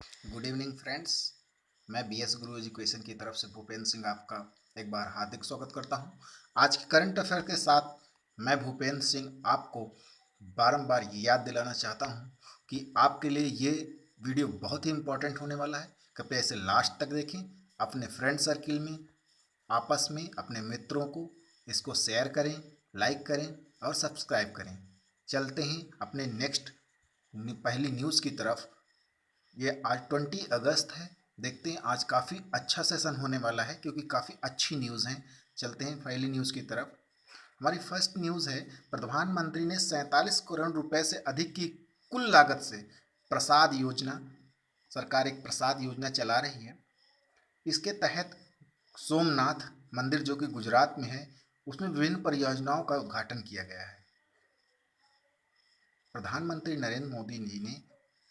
Good evening friends. मैं BS गुरु education की तरफ से भूपेंद्र सिंह आपका एक बार हार्दिक स्वागत करता हूं। आज के करंट अफेयर के साथ मैं भूपेंद्र सिंह आपको बारंबार ये याद दिलाना चाहता हूं कि आपके लिए ये वीडियो बहुत ही इम्पोर्टेंट होने वाला है। कृपया इसे लास्ट तक देखें। अपने फ्रेंड सर्किल में, आपस में, अपने मित्रों को इसको शेयर करें, लाइक करें और सब्सक्राइब करें। चलते हैं अपने नेक्स्ट पहली न्यूज़ की तरफ। ये आज 20 अगस्त है। देखते हैं आज काफ़ी अच्छा सेशन होने वाला है क्योंकि काफ़ी अच्छी न्यूज़ हैं। चलते हैं पहली न्यूज़ की तरफ। हमारी फर्स्ट न्यूज़ है, प्रधानमंत्री ने 47 करोड़ रुपए से अधिक की कुल लागत से प्रसाद योजना, सरकार एक प्रसाद योजना चला रही है। इसके तहत सोमनाथ मंदिर जो कि गुजरात में है, उसमें विभिन्न परियोजनाओं का उद्घाटन किया गया है। प्रधानमंत्री नरेंद्र मोदी जी ने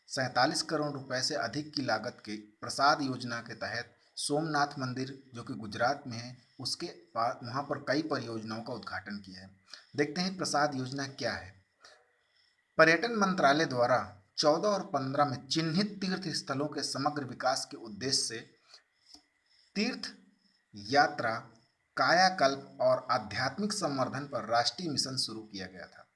47 करोड़ रुपए से अधिक की लागत के प्रसाद योजना के तहत सोमनाथ मंदिर जो कि गुजरात में है, उसके वहाँ पर कई परियोजनाओं का उद्घाटन किया है। देखते हैं प्रसाद योजना क्या है। पर्यटन मंत्रालय द्वारा 14 और 15 में चिन्हित तीर्थ स्थलों के समग्र विकास के उद्देश्य से तीर्थ यात्रा, कायाकल्प और आध्यात्मिक संवर्धन पर राष्ट्रीय मिशन शुरू किया गया था।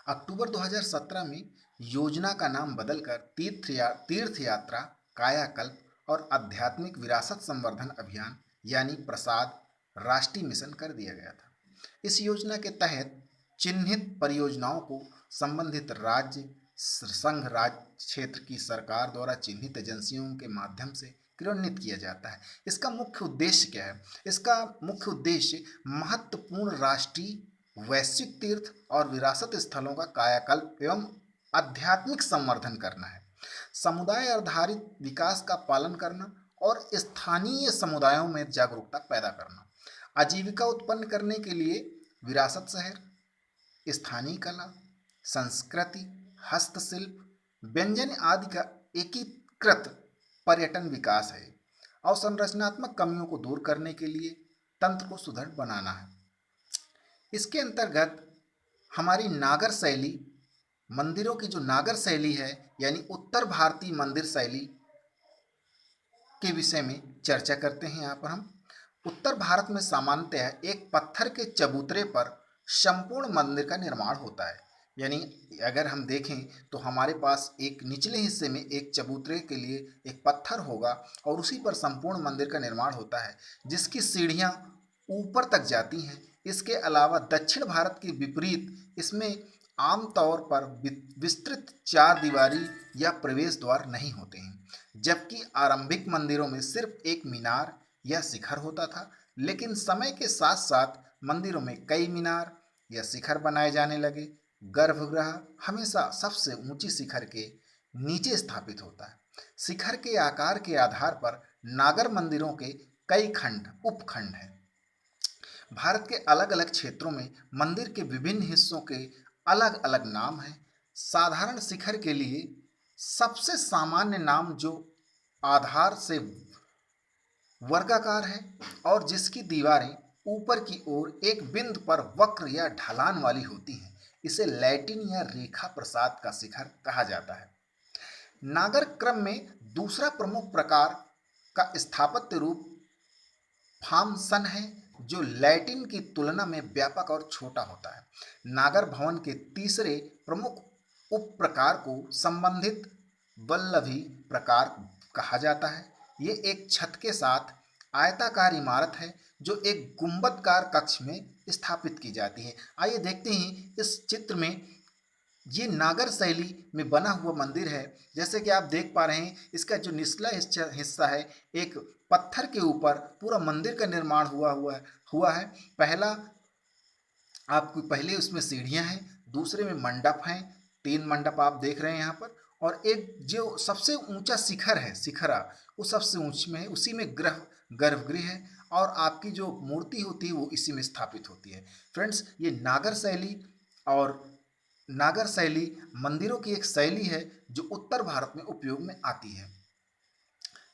अक्टूबर 2017 में योजना का नाम बदलकर तीर्थ यात्रा, कायाकल्प और आध्यात्मिक विरासत संवर्धन अभियान यानी प्रसाद राष्ट्रीय मिशन कर दिया गया था। इस योजना के तहत चिन्हित परियोजनाओं को संबंधित राज्य, संघ राज्य क्षेत्र की सरकार द्वारा चिन्हित एजेंसियों के माध्यम से क्रियान्वित किया जाता है। इसका मुख्य उद्देश्य क्या है? इसका मुख्य उद्देश्य महत्वपूर्ण राष्ट्रीय, वैश्विक तीर्थ और विरासत स्थलों का कायाकल्प एवं आध्यात्मिक संवर्धन करना है, समुदाय आधारित विकास का पालन करना और स्थानीय समुदायों में जागरूकता पैदा करना, आजीविका उत्पन्न करने के लिए विरासत शहर, स्थानीय कला, संस्कृति, हस्तशिल्प, व्यंजन आदि का एकीकृत पर्यटन विकास है और संरचनात्मक कमियों को दूर करने के लिए तंत्र को सुदृढ़ बनाना है। इसके अंतर्गत हमारी नागर शैली, मंदिरों की जो नागर शैली है यानी उत्तर भारतीय मंदिर शैली के विषय में चर्चा करते हैं। यहाँ पर हम उत्तर भारत में सामान्यतः एक पत्थर के चबूतरे पर संपूर्ण मंदिर का निर्माण होता है। यानी अगर हम देखें तो हमारे पास एक निचले हिस्से में एक चबूतरे के लिए एक पत्थर होगा और उसी पर संपूर्ण मंदिर का निर्माण होता है, जिसकी सीढ़ियाँ ऊपर तक जाती हैं। इसके अलावा दक्षिण भारत के विपरीत इसमें आमतौर पर विस्तृत चार दीवारी या प्रवेश द्वार नहीं होते हैं, जबकि आरंभिक मंदिरों में सिर्फ एक मीनार या शिखर होता था। लेकिन समय के साथ साथ मंदिरों में कई मीनार या शिखर बनाए जाने लगे। गर्भगृह हमेशा सबसे ऊंची शिखर के नीचे स्थापित होता है। शिखर के आकार के आधार पर नागर मंदिरों के कई खंड, उपखंड हैं। भारत के अलग अलग क्षेत्रों में मंदिर के विभिन्न हिस्सों के अलग अलग नाम हैं। साधारण शिखर के लिए सबसे सामान्य नाम जो आधार से वर्गाकार है और जिसकी दीवारें ऊपर की ओर एक बिंदु पर वक्र या ढलान वाली होती हैं, इसे लैटिन या रेखा प्रसाद का शिखर कहा जाता है। नागर क्रम में दूसरा प्रमुख प्रकार का स्थापत्य रूप फार्मसन है, जो लैटिन की तुलना में व्यापक और छोटा होता है। नागर भवन के तीसरे प्रमुख उप प्रकार को संबंधित वल्लभी प्रकार कहा जाता है। ये एक छत के साथ आयताकार इमारत है जो एक गुंबदकार कक्ष में स्थापित की जाती है। आइए देखते हैं इस चित्र में। ये नागर शैली में बना हुआ मंदिर है। जैसे कि आप देख पा रहे हैं, इसका जो निचला हिस्सा है, एक पत्थर के ऊपर पूरा मंदिर का निर्माण हुआ है। आपको पहले उसमें सीढ़ियां हैं, दूसरे में मंडप हैं, 3 मंडप आप देख रहे हैं यहाँ पर, और एक जो सबसे ऊंचा शिखर है, शिखरा, वो सबसे ऊंच में है, उसी में गर्भगृह है और आपकी जो मूर्ति होती है वो इसी में स्थापित होती है। फ्रेंड्स, ये नागर शैली मंदिरों की एक शैली है जो उत्तर भारत में उपयोग में आती है।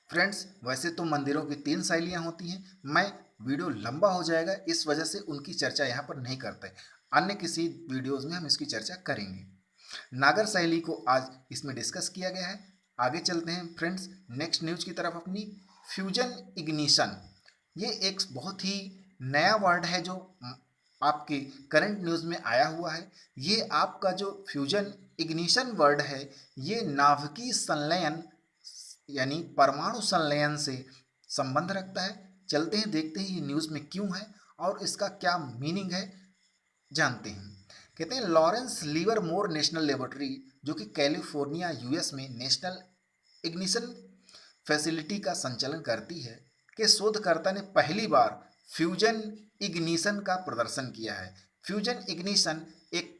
फ्रेंड्स, वैसे तो मंदिरों की 3 शैलियाँ होती हैं। मैं वीडियो लंबा हो जाएगा, इस वजह से उनकी चर्चा यहाँ पर नहीं करते। अन्य किसी वीडियोज़ में हम इसकी चर्चा करेंगे। नागर शैली को आज इसमें डिस्कस किया गया है। आगे चलते हैं फ्रेंड्स नेक्स्ट न्यूज की तरफ अपनी। फ्यूजन इग्निशन, ये एक बहुत ही नया वर्ड है जो आपके करंट न्यूज़ में आया हुआ है। ये आपका जो फ्यूजन इग्निशन वर्ड है, ये नाभिकीय संलयन यानी परमाणु संलयन से संबंध रखता है। चलते हैं देखते हैं ये न्यूज़ में क्यों है और इसका क्या मीनिंग है, जानते हैं। कहते हैं लॉरेंस लिवरमोर नेशनल लेबोरेटरी, जो कि कैलिफोर्निया यूएस में नेशनल इग्निशन फैसिलिटी का संचालन करती है, के शोधकर्ता ने पहली बार फ्यूजन इग्निशन का प्रदर्शन किया है। फ्यूजन इग्निशन एक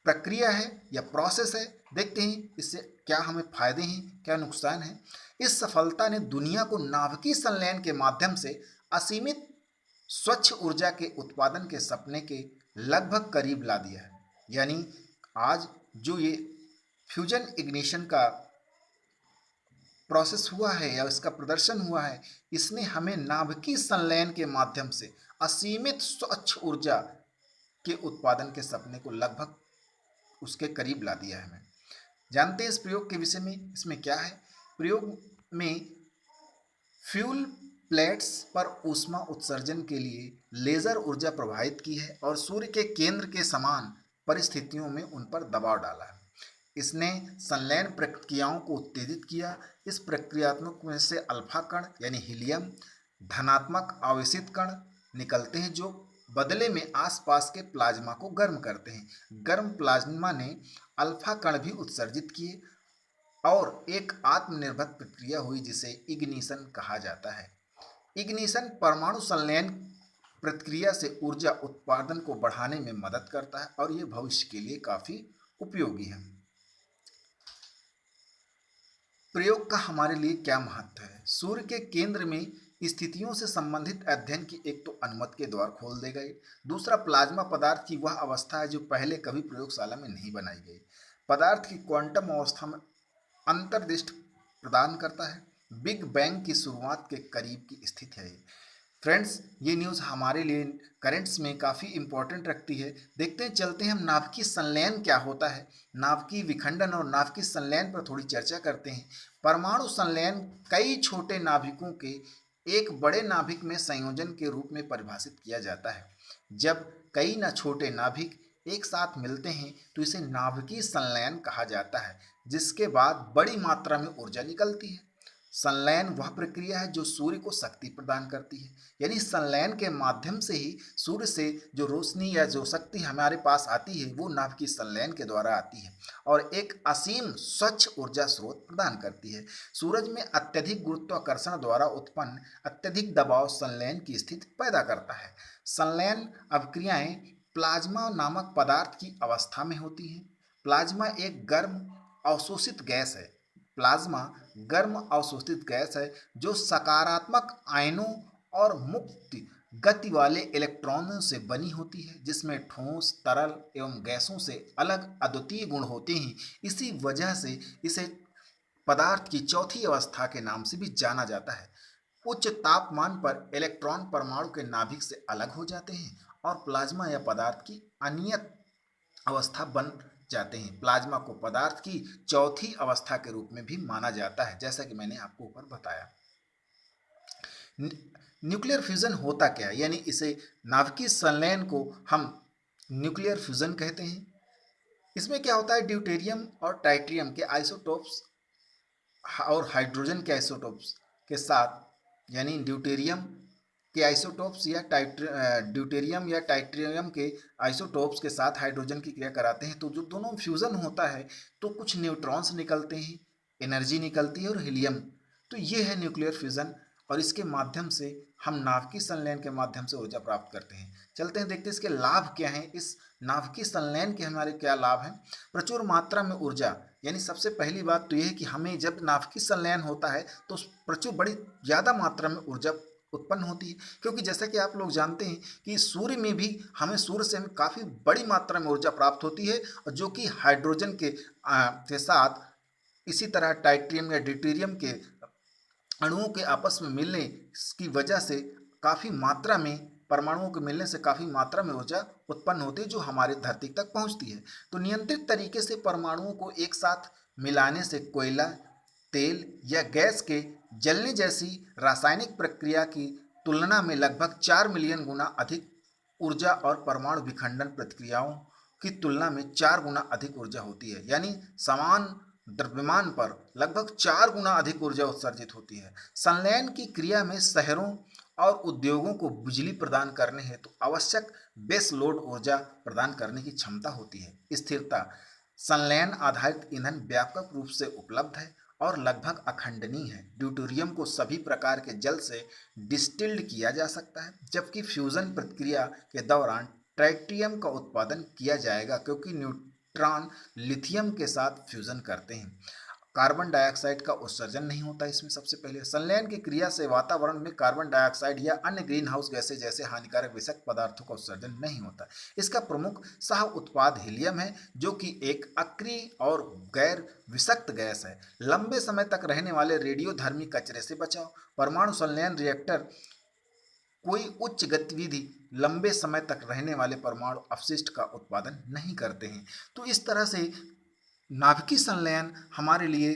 प्रक्रिया है या प्रोसेस है। देखते हैं इससे क्या हमें फायदे हैं, क्या नुकसान है। इस सफलता ने दुनिया को नाभिकीय संलयन के माध्यम से असीमित स्वच्छ ऊर्जा के उत्पादन के सपने के लगभग करीब ला दिया है। यानी आज जो ये फ्यूजन इग्निशन का प्रोसेस हुआ है या इसका प्रदर्शन हुआ है, इसने हमें नाभिकीय संलयन के माध्यम से असीमित स्वच्छ ऊर्जा के उत्पादन के सपने को लगभग उसके करीब ला दिया है। हमें जानते हैं इस प्रयोग के विषय में, इसमें क्या है। प्रयोग में फ्यूल प्लेट्स पर ऊष्मा उत्सर्जन के लिए लेजर ऊर्जा प्रवाहित की है और सूर्य के केंद्र के समान परिस्थितियों में उन पर दबाव डाला है। इसने संलयन प्रक्रियाओं को उत्तेजित किया। इस प्रक्रियात्मक में से अल्फा कण यानी हीलियम धनात्मक आवेशित कण निकलते हैं, जो बदले में आसपास के प्लाज्मा को गर्म करते हैं। गर्म प्लाज्मा ने अल्फा कण भी उत्सर्जित किए और एक आत्मनिर्भर प्रक्रिया हुई जिसे इग्निशन कहा जाता है। इग्निशन परमाणु संलयन प्रक्रिया से ऊर्जा उत्पादन को बढ़ाने में मदद करता है और ये भविष्य के लिए काफी उपयोगी है। प्रयोग का हमारे लिए क्या महत्व है। सूर्य के केंद्र में स्थितियों से संबंधित अध्ययन की एक तो अनुमति के द्वार खोल दे गए। दूसरा, प्लाज्मा पदार्थ की वह अवस्था है जो पहले कभी प्रयोगशाला में नहीं बनाई गई। पदार्थ की क्वांटम अवस्था में अंतर्दृष्टि प्रदान करता है। बिग बैंग की शुरुआत के करीब की स्थिति है। फ्रेंड्स, ये न्यूज़ हमारे लिए करेंट्स में काफ़ी इंपॉर्टेंट रखती है। देखते हैं, चलते हैं हम नाभिकीय संलयन क्या होता है, नाभिकीय विखंडन और नाभिकीय संलयन पर थोड़ी चर्चा करते हैं। परमाणु संलयन कई छोटे नाभिकों के एक बड़े नाभिक में संयोजन के रूप में परिभाषित किया जाता है। जब कई छोटे नाभिक एक साथ मिलते हैं तो इसे नाभिकीय संलयन कहा जाता है, जिसके बाद बड़ी मात्रा में ऊर्जा निकलती है। संलयन वह प्रक्रिया है जो सूर्य को शक्ति प्रदान करती है। यानी संलयन के माध्यम से ही सूर्य से जो रोशनी या जो शक्ति हमारे पास आती है वो नाभिकीय संलयन के द्वारा आती है और एक असीम स्वच्छ ऊर्जा स्रोत प्रदान करती है। सूरज में अत्यधिक गुरुत्वाकर्षण द्वारा उत्पन्न अत्यधिक दबाव संलयन की स्थिति पैदा करता है। संलयन अभिक्रियाएं प्लाज्मा नामक पदार्थ की अवस्था में होती हैं। प्लाज्मा एक गर्म अवशोषित गैस है। प्लाज्मा गर्म अवशोषित गैस है जो सकारात्मक आयनों और मुक्त गति वाले इलेक्ट्रॉनों से बनी होती है, जिसमें ठोस, तरल एवं गैसों से अलग अद्वितीय गुण होते हैं। इसी वजह से इसे पदार्थ की चौथी अवस्था के नाम से भी जाना जाता है। उच्च तापमान पर इलेक्ट्रॉन परमाणु के नाभिक से अलग हो जाते हैं और प्लाज्मा या पदार्थ की अनियत अवस्था बन जाते हैं। प्लाज्मा को पदार्थ की चौथी अवस्था के रूप में भी माना जाता है, जैसा कि मैंने आपको ऊपर बताया। न्यूक्लियर फ्यूजन होता क्या है, यानी इसे नाभिकीय संलयन को हम न्यूक्लियर फ्यूजन कहते हैं। इसमें क्या होता है, ड्यूटेरियम और टाइट्रियम के आइसोटोप्स और हाइड्रोजन के आइसोटोप्स के साथ, यानी ड्यूटेरियम के आइसोटोप्स या ड्यूटेरियम या टाइट्रियम के आइसोटोप्स के साथ हाइड्रोजन की क्रिया कराते हैं तो जो दोनों फ्यूज़न होता है तो कुछ न्यूट्रॉन्स निकलते हैं, एनर्जी निकलती है और हीलियम। तो ये है न्यूक्लियर फ्यूज़न और इसके माध्यम से हम नाभिकीय संलयन के माध्यम से ऊर्जा प्राप्त करते हैं। चलते हैं देखते हैं इसके लाभ क्या हैं। इस नाभिकीय संलयन के हमारे क्या लाभ हैं। प्रचुर मात्रा में ऊर्जा, यानी सबसे पहली बात तो यह है कि हमें जब नाभिकीय संलयन होता है तो प्रचुर बड़ी ज़्यादा मात्रा में ऊर्जा उत्पन्न होती है, क्योंकि जैसा कि आप लोग जानते हैं कि सूर्य में भी सूर्य से हमें काफ़ी बड़ी मात्रा में ऊर्जा प्राप्त होती है और जो कि हाइड्रोजन के साथ इसी तरह टाइट्रियम या ड्यूटेरियम के अणुओं के आपस में मिलने की वजह से काफ़ी मात्रा में परमाणुओं के मिलने से काफ़ी मात्रा में ऊर्जा उत्पन्न होती है जो हमारे धरती तक पहुंचती है। तो नियंत्रित तरीके से परमाणुओं को एक साथ मिलाने से कोयला तेल या गैस के जलने जैसी रासायनिक प्रक्रिया की तुलना में लगभग 4 मिलियन गुना अधिक ऊर्जा और परमाणु विखंडन प्रक्रियाओं की तुलना में 4 गुना अधिक ऊर्जा होती है। यानी समान द्रव्यमान पर लगभग 4 गुना अधिक ऊर्जा उत्सर्जित होती है। संलयन की क्रिया में शहरों और उद्योगों को बिजली प्रदान करने हेतु आवश्यक बेस लोड ऊर्जा प्रदान करने की क्षमता होती है। स्थिरता, संलयन आधारित ईंधन व्यापक रूप से उपलब्ध है और लगभग अखंडनीय है। ड्यूटेरियम को सभी प्रकार के जल से डिस्टिल्ड किया जा सकता है, जबकि फ्यूजन प्रक्रिया के दौरान ट्राइटियम का उत्पादन किया जाएगा क्योंकि न्यूट्रॉन लिथियम के साथ फ्यूजन करते हैं। कार्बन डाइऑक्साइड का उत्सर्जन नहीं होता इसमें। सबसे पहले संलयन की क्रिया से वातावरण में कार्बन डाइऑक्साइड या अन्य ग्रीन हाउस गैसें जैसे हानिकारक विषाक्त पदार्थों का उत्सर्जन नहीं होता। इसका प्रमुख सह उत्पाद हीलियम है, जो कि एक अक्रिय और गैर विषाक्त गैस है। लंबे समय तक रहने वाले रेडियोधर्मी कचरे से बचाव। परमाणु संलयन रिएक्टर कोई उच्च गतिविधि लंबे समय तक रहने वाले परमाणु अपशिष्ट का उत्पादन नहीं करते हैं। तो इस तरह से नाभिकीय संलयन हमारे लिए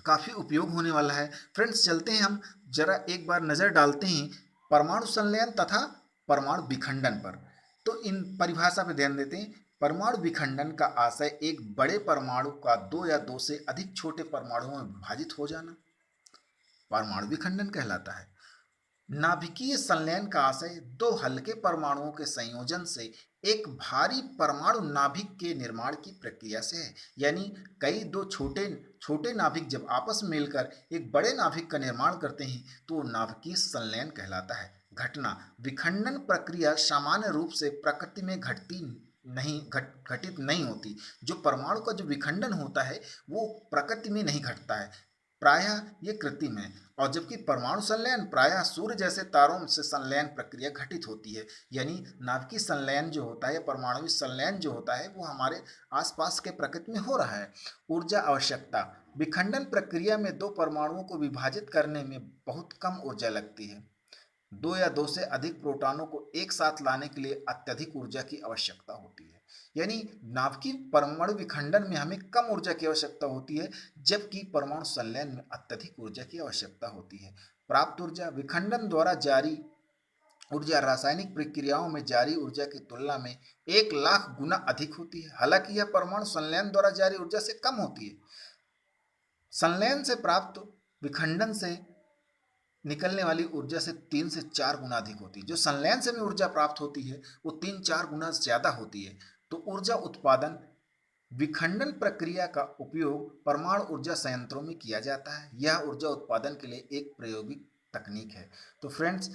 काफ़ी उपयोग होने वाला है। फ्रेंड्स, चलते हैं हम जरा एक बार नज़र डालते हैं परमाणु संलयन तथा परमाणु विखंडन पर। तो इन परिभाषा पर ध्यान देते हैं। परमाणु विखंडन का आशय एक बड़े परमाणु का दो या दो से अधिक छोटे परमाणुओं में विभाजित हो जाना परमाणु विखंडन कहलाता है। नाभिकीय संलयन का आशय दो हल्के परमाणुओं के संयोजन से एक भारी परमाणु नाभिक के निर्माण की प्रक्रिया से है। यानी कई दो छोटे छोटे नाभिक जब आपस में मिलकर एक बड़े नाभिक का निर्माण करते हैं तो नाभिकीय संलयन कहलाता है। घटना, विखंडन प्रक्रिया सामान्य रूप से प्रकृति में घटित नहीं होती। जो परमाणु का जो विखंडन होता है वो प्रकृति में नहीं घटता है, प्रायः ये कृत्रिम है। और जबकि परमाणु संलयन प्रायः सूर्य जैसे तारों से संलयन प्रक्रिया घटित होती है। यानी नाभिकीय संलयन जो होता है, परमाणु संलयन जो होता है, वो हमारे आसपास के प्रकृति में हो रहा है। ऊर्जा आवश्यकता, विखंडन प्रक्रिया में दो परमाणुओं को विभाजित करने में बहुत कम ऊर्जा लगती है। दो या दो से अधिक प्रोटॉनों को एक साथ लाने के लिए अत्यधिक ऊर्जा की आवश्यकता होती है। यानी नाभिकीय परमाणु विखंडन में हमें कम ऊर्जा की आवश्यकता होती है, जबकि परमाणु संलयन में अत्यधिक ऊर्जा की आवश्यकता होती है। प्राप्त ऊर्जा, विखंडन द्वारा जारी ऊर्जा रासायनिक प्रक्रियाओं में जारी ऊर्जा की तुलना में 1,00,000 गुना अधिक होती है। हालांकि यह परमाणु संलयन द्वारा जारी ऊर्जा से कम होती है। संलयन से प्राप्त विखंडन से निकलने वाली ऊर्जा से 3 से 4 गुना अधिक होती है। जो संलयन से में ऊर्जा प्राप्त होती है वो 3-4 गुना ज़्यादा होती है। तो ऊर्जा उत्पादन, विखंडन प्रक्रिया का उपयोग परमाणु ऊर्जा संयंत्रों में किया जाता है। यह ऊर्जा उत्पादन के लिए एक प्रायोगिक तकनीक है। तो फ्रेंड्स,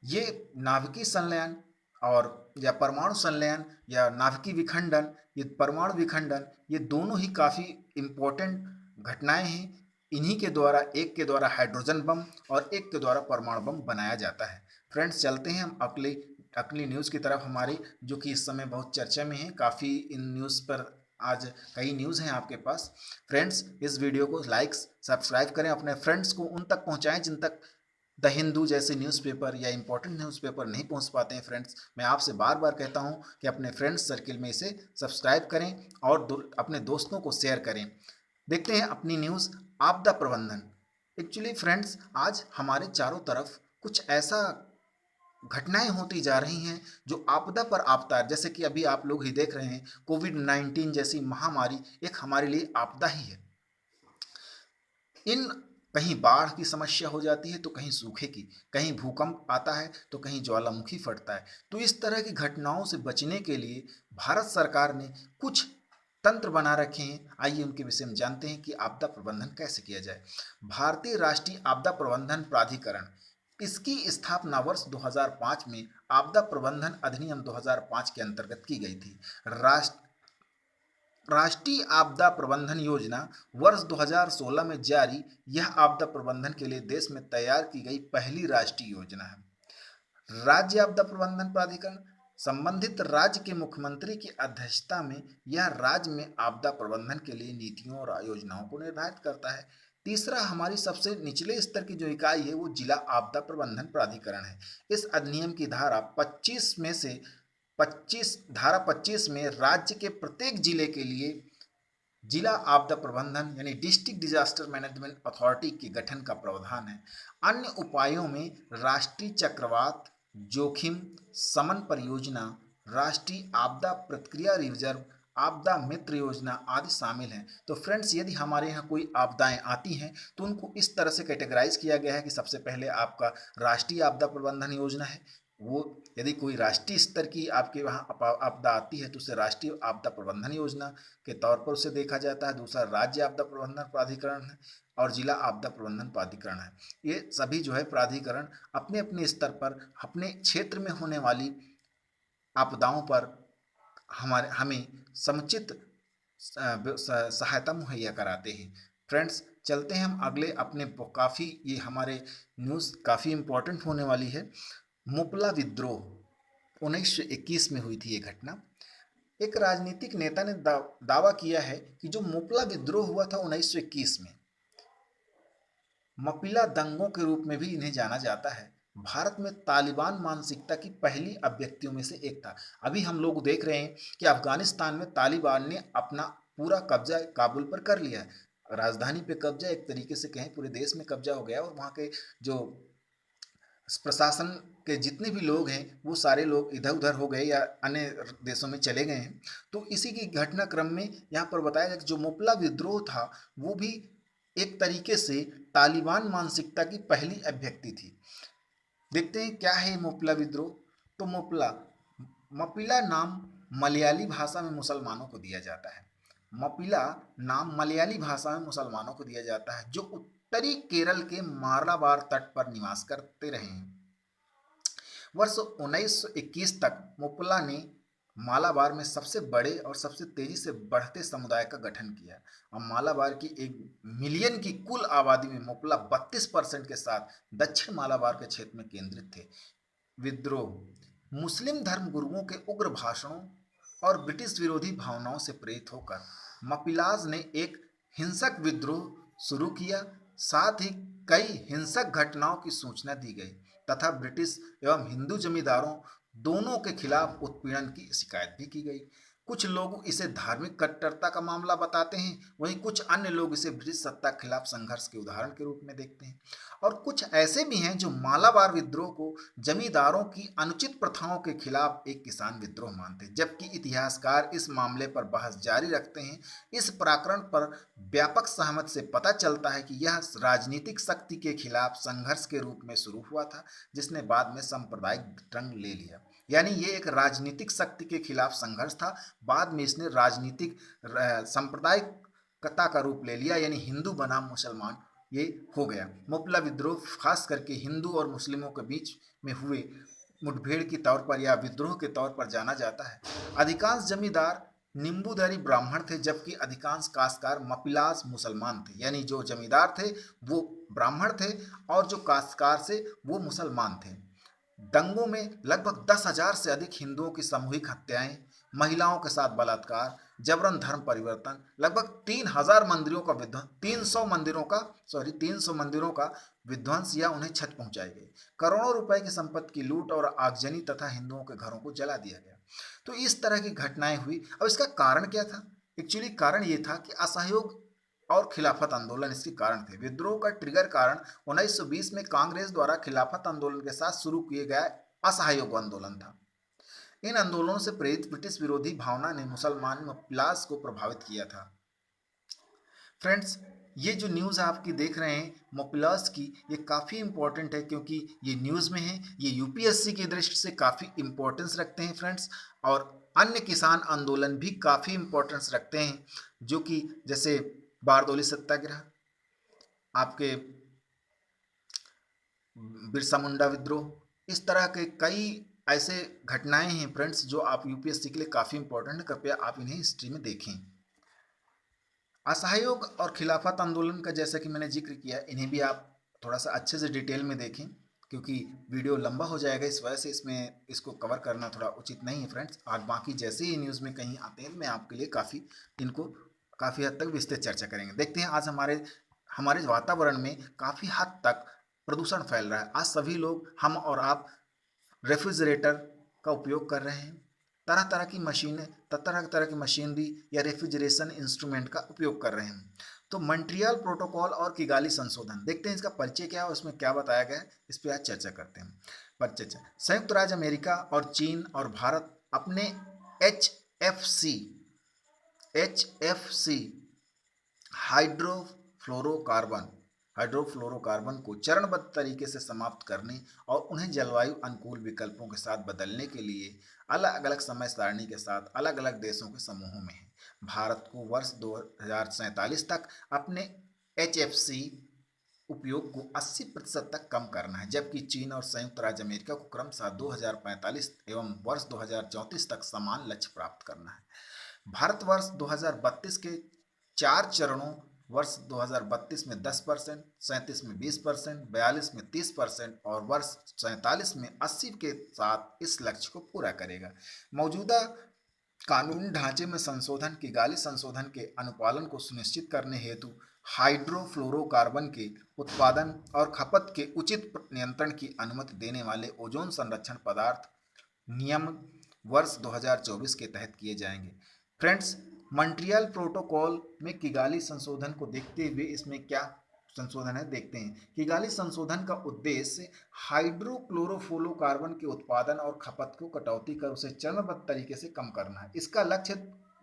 ये नाभिकीय संलयन और या परमाणु संलयन या नाभिकीय विखंडन, ये परमाणु विखंडन, ये दोनों ही काफ़ी इम्पोर्टेंट घटनाएं हैं। इन्हीं के द्वारा, एक के द्वारा हाइड्रोजन बम और एक के द्वारा परमाणु बम बनाया जाता है। फ्रेंड्स, चलते हैं हम अगली न्यूज़ की तरफ हमारी, जो कि इस समय बहुत चर्चा में है। काफ़ी इन न्यूज़ पर आज कई न्यूज़ हैं आपके पास। फ्रेंड्स, इस वीडियो को लाइक सब्सक्राइब करें, अपने फ्रेंड्स को उन तक पहुंचाएं जिन तक द हिंदू जैसे न्यूज़पेपर या इंपॉर्टेंट न्यूज़पेपर नहीं पहुंच पाते हैं। फ्रेंड्स, मैं आपसे बार बार कहता हूं कि अपने फ्रेंड्स सर्किल में इसे सब्सक्राइब करें और अपने दोस्तों को शेयर करें। देखते हैं अपनी न्यूज़, आपदा प्रबंधन। एक्चुअली फ्रेंड्स, आज हमारे चारों तरफ कुछ ऐसा घटनाएं होती जा रही हैं जो आपदा पर आपदा है। जैसे कि अभी आप लोग ही देख रहे हैं, कोविड-19 जैसी महामारी एक हमारे लिए आपदा ही है। इन कहीं बाढ़ की समस्या हो जाती है तो कहीं सूखे की, कहीं भूकंप आता है तो कहीं ज्वालामुखी फटता है। तो इस तरह की घटनाओं से बचने के लिए भारत सरकार ने कुछ तंत्र बना रखे हैं। आइए उनके विषय में जानते हैं कि आपदा प्रबंधन कैसे किया जाए। भारतीय राष्ट्रीय आपदा प्रबंधन प्राधिकरण, इसकी स्थापना वर्ष 2005 में आपदा प्रबंधन अधिनियम 2005 के अंतर्गत की गई थी। राष्ट्रीय आपदा प्रबंधन योजना वर्ष 2016 में जारी, यह आपदा प्रबंधन के लिए देश में तैयार की गई पहली राष्ट्रीय योजना है। राज्य आपदा प्रबंधन प्राधिकरण संबंधित राज्य के मुख्यमंत्री की अध्यक्षता में यह राज्य में आपदा प्रबंधन के लिए नीतियों और योजनाओं को निर्धारित करता है। तीसरा, हमारी सबसे निचले स्तर की जो इकाई है वो जिला आपदा प्रबंधन प्राधिकरण है। इस अधिनियम की धारा 25 में राज्य के प्रत्येक जिले के लिए जिला आपदा प्रबंधन यानी डिस्ट्रिक्ट डिजास्टर मैनेजमेंट अथॉरिटी के गठन का प्रावधान है। अन्य उपायों में राष्ट्रीय चक्रवात जोखिम समन परियोजना, राष्ट्रीय आपदा प्रतिक्रिया रिजर्व, आपदा मित्र योजना आदि शामिल हैं। तो फ्रेंड्स, यदि हमारे यहाँ कोई आपदाएं आती हैं तो उनको इस तरह से कैटेगराइज किया गया है कि सबसे पहले आपका राष्ट्रीय आपदा प्रबंधन योजना है। वो यदि कोई राष्ट्रीय स्तर की आपके वहाँ आपदा आती है तो उसे राष्ट्रीय आपदा प्रबंधन योजना के तौर पर उसे देखा जाता है। दूसरा राज्य आपदा प्रबंधन प्राधिकरण है और जिला आपदा प्रबंधन प्राधिकरण है। ये सभी जो है प्राधिकरण अपने अपने स्तर पर अपने क्षेत्र में होने वाली आपदाओं पर हमें समुचित सहायता मुहैया कराते हैं। फ्रेंड्स, चलते हैं हम अगले अपने काफ़ी, ये हमारे न्यूज़ काफ़ी इम्पोर्टेंट होने वाली है। मुपला विद्रोह 1921 में हुई थी ये घटना। एक राजनीतिक नेता ने दावा किया है कि जो मुपला विद्रोह हुआ था 1921 में, मपिला दंगों के रूप में भी इन्हें जाना जाता है, भारत में तालिबान मानसिकता की पहली अभिव्यक्तियों में से एक था। अभी हम लोग देख रहे हैं कि अफगानिस्तान में तालिबान ने अपना पूरा कब्जा काबुल पर कर लिया है। राजधानी पे कब्जा, एक तरीके से कहें पूरे देश में कब्जा हो गया और वहाँ के जो प्रशासन के जितने भी लोग हैं वो सारे लोग इधर उधर हो गए या अन्य देशों में चले गए हैं। तो इसी की घटनाक्रम में यहाँ पर बताया गया कि जो मुपला विद्रोह था वो भी एक तरीके से तालिबान मानसिकता की पहली अभिव्यक्ति थी। देखते हैं क्या है मुपला विद्रोह। तो मपिला नाम मलयाली भाषा में मुसलमानों को दिया जाता है। मपिला नाम मलयाली भाषा में मुसलमानों को दिया जाता है जो उत्तरी केरल के मालाबार तट पर निवास करते रहे हैं। वर्ष 1921 तक मुपला ने मालाबार में सबसे बड़े और सबसे तेजी से बढ़ते समुदाय का गठन किया और मालाबार की 1 मिलियन की कुल आबादी में मुपला 32% के साथ दक्षिण मालाबार के क्षेत्र में केंद्रित थे। विद्रोह मुस्लिम धर्म गुरुओं के उग्र भाषणों और ब्रिटिश विरोधी भावनाओं से प्रेरित होकर मपिलाज ने एक हिंसक विद्रोह शुरू किया। साथ ही कई हिंसक घटनाओं की सूचना दी गई तथा ब्रिटिश एवं हिंदू जमींदारों दोनों के खिलाफ उत्पीड़न की शिकायत भी की गई। कुछ लोग इसे धार्मिक कट्टरता का मामला बताते हैं, वहीं कुछ अन्य लोग इसे ब्रिटिश सत्ता के खिलाफ संघर्ष के उदाहरण के रूप में देखते हैं। और कुछ ऐसे भी हैं जो मालाबार विद्रोह को जमींदारों की अनुचित प्रथाओं के खिलाफ एक किसान विद्रोह मानते हैं, जबकि इतिहासकार इस मामले पर बहस जारी रखते हैं। इस प्रकरण पर व्यापक सहमति से पता चलता है कि यह राजनीतिक शक्ति के खिलाफ संघर्ष के रूप में शुरू हुआ था, जिसने बाद में सांप्रदायिक रंग ले लिया। यानी ये एक राजनीतिक शक्ति के खिलाफ संघर्ष था, बाद में इसने राजनीतिक सांप्रदायिकता का रूप ले लिया, यानी हिंदू बनाम मुसलमान ये हो गया। मुपला विद्रोह खास करके हिंदू और मुस्लिमों के बीच में हुए मुठभेड़ के तौर पर या विद्रोह के तौर पर जाना जाता है। अधिकांश जमींदार निम्बूधारी ब्राह्मण थे, जबकि अधिकांश काश्तकार मपिलास मुसलमान थे। यानी जो जमींदार थे वो ब्राह्मण थे और जो काश्तकार थे वो मुसलमान थे। दंगों में लगभग 10,000 से अधिक हिंदुओं की सामूहिक हत्याएं, महिलाओं के साथ बलात्कार, जबरन धर्म परिवर्तन, लगभग 3,000 मंदिरों का विध्वंस, 300 मंदिरों का विध्वंस या उन्हें क्षति पहुंचाई गई। करोड़ों रुपए की संपत्ति की लूट और आगजनी तथा हिंदुओं के घरों को जला दिया गया। तो इस तरह की घटनाएं हुई। अब इसका कारण क्या था? एक्चुअली कारण ये था कि असहयोग और खिलाफत आंदोलन इसके कारण थे। विद्रोह का ट्रिगर कारण 1920 में कांग्रेस द्वारा खिलाफत आंदोलन के साथ शुरू किए गए असहयोग आंदोलन था। इन आंदोलनों से प्रेरित ब्रिटिश विरोधी भावना ने मुसलमान मपिलास को प्रभावित किया था। फ्रेंड्स, ये जो न्यूज़ आपकी देख रहे हैं मपिलास की, ये काफ़ी इंपॉर्टेंट है क्योंकि ये न्यूज़ में है। ये यूपीएससी की दृष्टि से काफ़ी इंपॉर्टेंस रखते हैं फ्रेंड्स, और अन्य किसान आंदोलन भी काफ़ी इंपॉर्टेंस रखते हैं, जो कि जैसे बारदौली सत्याग्रह, आपके बिरसा मुंडा विद्रोह, इस तरह के कई ऐसे घटनाएं हैं फ्रेंड्स जो आप यूपीएससी के लिए काफ़ी इंपॉर्टेंट है। कृपया आप इन्हें हिस्ट्री में देखें। असहयोग और खिलाफत आंदोलन का जैसा कि मैंने जिक्र किया, इन्हें भी आप थोड़ा सा अच्छे से डिटेल में देखें क्योंकि वीडियो लंबा हो जाएगा, इस वजह से इसमें इसको कवर करना थोड़ा उचित नहीं है फ्रेंड्स। आज बाकी जैसे ही न्यूज़ में कहीं आते हैं मैं आपके लिए इनको काफ़ी हद तक विस्तृत चर्चा करेंगे। देखते हैं आज हमारे वातावरण में काफ़ी हद तक प्रदूषण फैल रहा है। आज सभी लोग, हम और आप, रेफ्रिजरेटर का उपयोग कर रहे हैं तरह तरह की मशीनें, तरह तरह की मशीनरी या रेफ्रिजरेशन इंस्ट्रूमेंट का उपयोग कर रहे हैं। तो मॉन्ट्रियल प्रोटोकॉल और किगाली संशोधन, देखते हैं इसका परिचय क्या है, उसमें क्या बताया गया है, इस पर आज चर्चा करते हैं। परिचय: संयुक्त राज्य अमेरिका और चीन और भारत अपने एच एफ सी हाइड्रोफ्लोरोकार्बन को चरणबद्ध तरीके से समाप्त करने और उन्हें जलवायु अनुकूल विकल्पों के साथ बदलने के लिए अलग अलग समय सारणी के साथ अलग अलग देशों के समूहों में है। भारत को वर्ष 2047 तक अपने HFC उपयोग को 80% तक कम करना है, जबकि चीन और संयुक्त राज्य अमेरिका को क्रमशः 2045 एवं वर्ष 2034 तक समान लक्ष्य प्राप्त करना है। भारत वर्ष 2032 के 4 चरणों, वर्ष 2032 में 10%, 37 में 20%, 42 में 30% और वर्ष 47 में 80 के साथ इस लक्ष्य को पूरा करेगा। मौजूदा कानूनी ढांचे में संशोधन किगाली संशोधन के अनुपालन को सुनिश्चित करने हेतु हाइड्रोफ्लोरोकार्बन के उत्पादन और खपत के उचित नियंत्रण की अनुमति देने वाले ओजोन संरक्षण पदार्थ नियम वर्ष 2024 के तहत किए जाएंगे। फ्रेंड्स, मॉन्ट्रियल प्रोटोकॉल में किगाली संशोधन को देखते हुए इसमें क्या संशोधन है देखते हैं। किगाली संशोधन का उद्देश्य हाइड्रोक्लोरोफ्लोरोकार्बन के उत्पादन और खपत को कटौती कर उसे चरणबद्ध तरीके से कम करना है। इसका लक्ष्य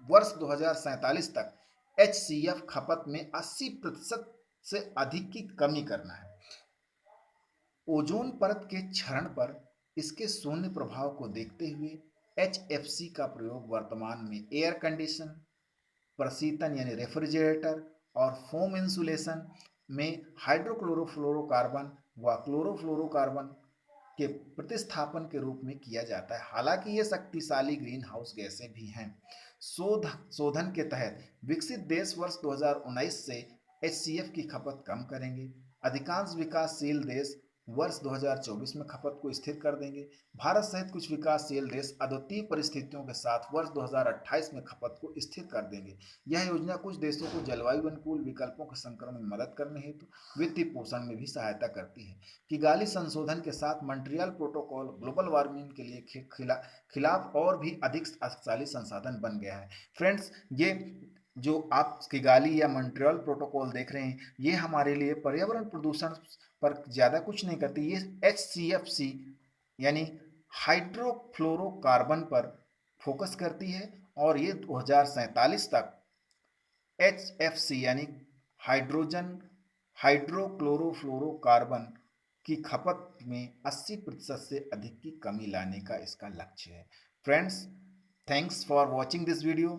वर्ष 2047 तक HCF खपत में 80% से अधिक की कमी करना है। ओजोन परत के क्षरण पर इसके शून्य प्रभाव को देखते हुए HFC का प्रयोग वर्तमान में एयर कंडीशन, प्रशीतन यानी रेफ्रिजरेटर और फोम इंसुलेशन में हाइड्रोक्लोरोफ्लोरोकार्बन व क्लोरोफ्लोरोकार्बन के प्रतिस्थापन के रूप में किया जाता है। हालांकि ये शक्तिशाली ग्रीन हाउस गैसें भी हैं। शोधन के तहत विकसित देश वर्ष 2019 से HCF की खपत कम करेंगे। अधिकांश विकासशील देश वर्ष 2024 में खपत को स्थिर कर देंगे। भारत सहित कुछ विकासशील देश अद्वितीय परिस्थितियों के साथ वर्ष 2028 में खपत को स्थिर कर देंगे। यह योजना कुछ देशों को जलवायु अनुकूल विकल्पों के संकलन में मदद करने हेतु वित्तीय पोषण में भी सहायता करती है। किगाली संशोधन के साथ मॉन्ट्रियल प्रोटोकॉल ग्लोबल वार्मिंग के लिए खिलाफ और भी अधिक शक्तिशाली संसाधन बन गया है। फ्रेंड्स, ये जो आप किगाली या मॉन्ट्रियल प्रोटोकॉल देख रहे हैं, ये हमारे लिए पर्यावरण प्रदूषण पर ज़्यादा कुछ नहीं करती। ये HCFC यानी हाइड्रोफ्लोरोकार्बन पर फोकस करती है और ये 2047 तक HFC यानी हाइड्रोक्लोरोफ्लोरोकार्बन की खपत में 80% से अधिक की कमी लाने का इसका लक्ष्य है। Friends, thanks for watching this video.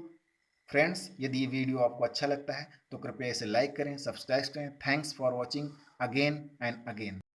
Friends, यदि ये वीडियो आपको अच्छा लगता है तो कृपया इसे लाइक करें, सब्सक्राइब करें। Thanks for watching again and again.